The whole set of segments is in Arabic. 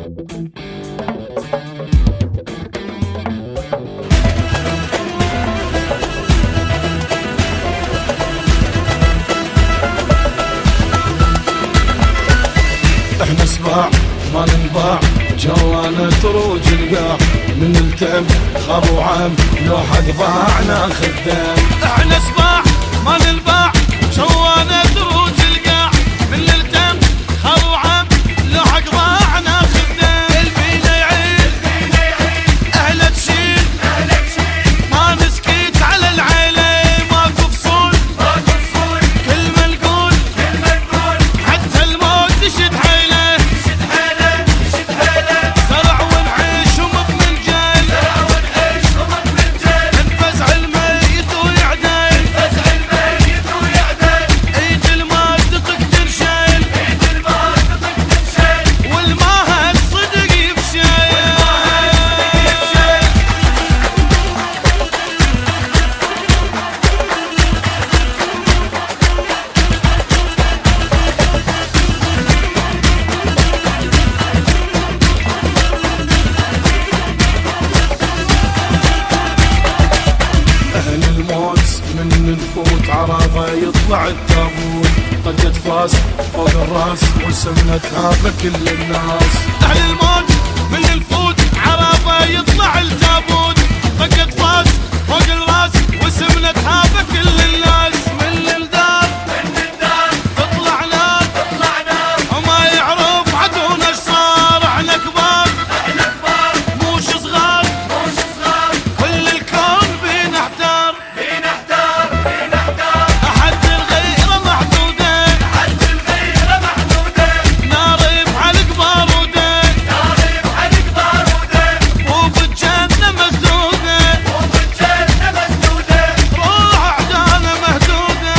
احنا سباع ما ننباع، جوانا تروج القاع، من التم خاب وعام لو حد ضاعنا خدام. احنا سباع ما ننباع، جوانا تروج القاع، من التم خاب وعام لو حد ضاعنا خدام. البينا يعيد اهلا تشيل ما نسكت على العيله، ماكو فصول كلمه نقول حتى الموت يشد حيله. زرع ونعيش ومضمن الجيل، نفزع الميت ويعدل، ايد المال تقدر شيل، والماهل صدق يفشل. اهل الموت من نفوت عرضه يطلع التابوت، طقت فاس فوق الراس وسمنة هذا كل الناس. اهل الموت من الفوت عرفه يطلع التابوت، طقت فاس فوق الراس وسمنة هذا كل الناس. من الدار تطلع نار وما يعرف عدونا ايش صار. احنا كبار موش صغار، كل الكون بينا احتار، احد الغيره محدوده، نار بحلق باروده، وبالجنه مسدوده، روح اعدانا مهدوده.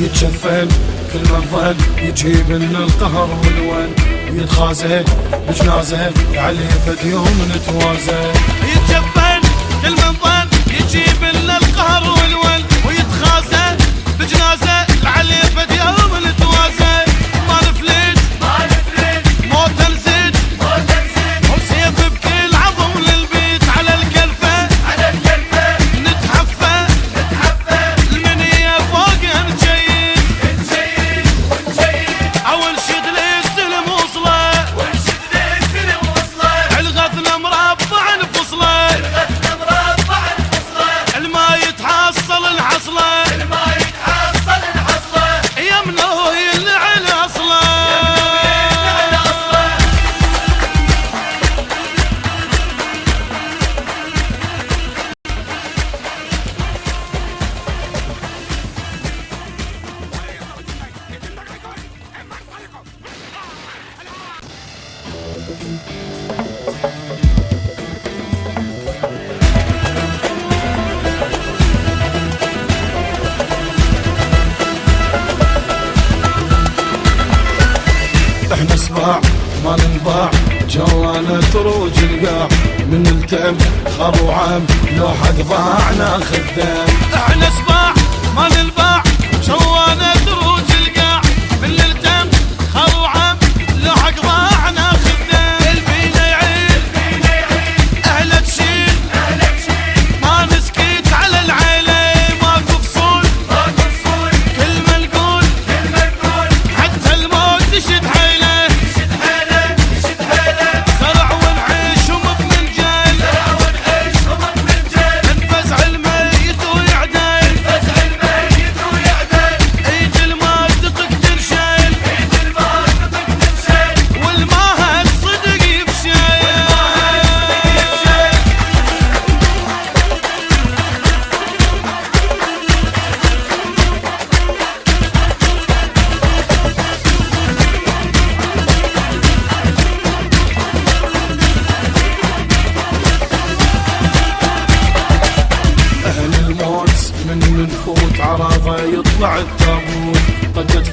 يتشفن كل ما ظل يجيب لنا القهر والون، ويتخازى بجنازه عليه فد يوم نتوازى. يتجفن كل من ظن يجيب لنا القهر والول، ويتخازى بجنازه العلي فد يوم نتوازى. ما نفلت موت نزيد، وسيف بكل عظم للبيت، على الكلفه نتحفى، المنيه فوق نجيد، او نشد للسلم وصله، الغثنا مربع نفصله، الما يتحصل الحصله، يمنه يلعن اصله. احنا سباع ما ننباع، جوانا تروج القاع، من التم خاب وعام لو حد ضاعنا خدام. احنا سباع ما ننباع، جوانا تروج القاع، من التم خاب وعام لو حق ضاعنا خدام. البينا يعيد اهلا تشيل ما نسكت على العيله، ماكو فصول كلمه نقول حتى الموت يشد حيله. زرع ونعيش ومضمن الجيل، نفزع الميت ويعدل، ايد المال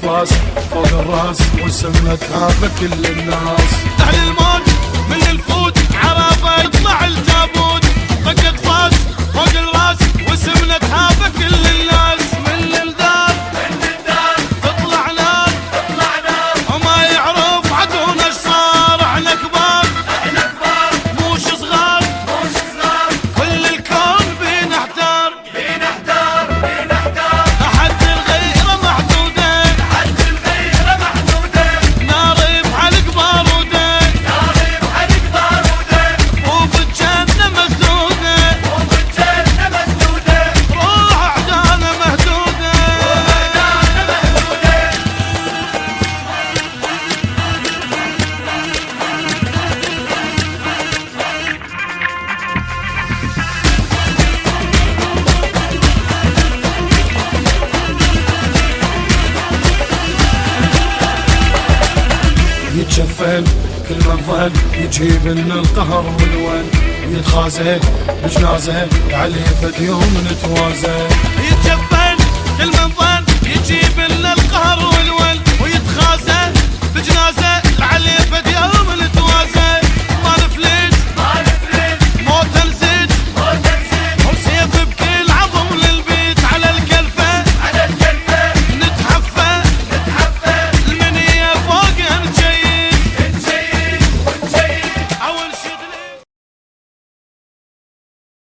فاس فوق الراس وسمة هذا كل الناس. أهل الموت من الفوت عرفة يطلع التابوت، طقت فاس فوق الراس وسمنة هذا كل الناس. من الدار تطلع نار وما يعرف عدونا ايش صار. احنا كبار موش صغار كل الكون بينا احتار. أحد الغيرة محدودة نار بحلق بارودة وبالجنة مسدودة روح أعدانا مهدودة. يتشفن كل من ظن يجيب لنا القهر والون، يتخازى بجنازه عليه فد يوم نتوازى. يتجفن كل من ظن يجيب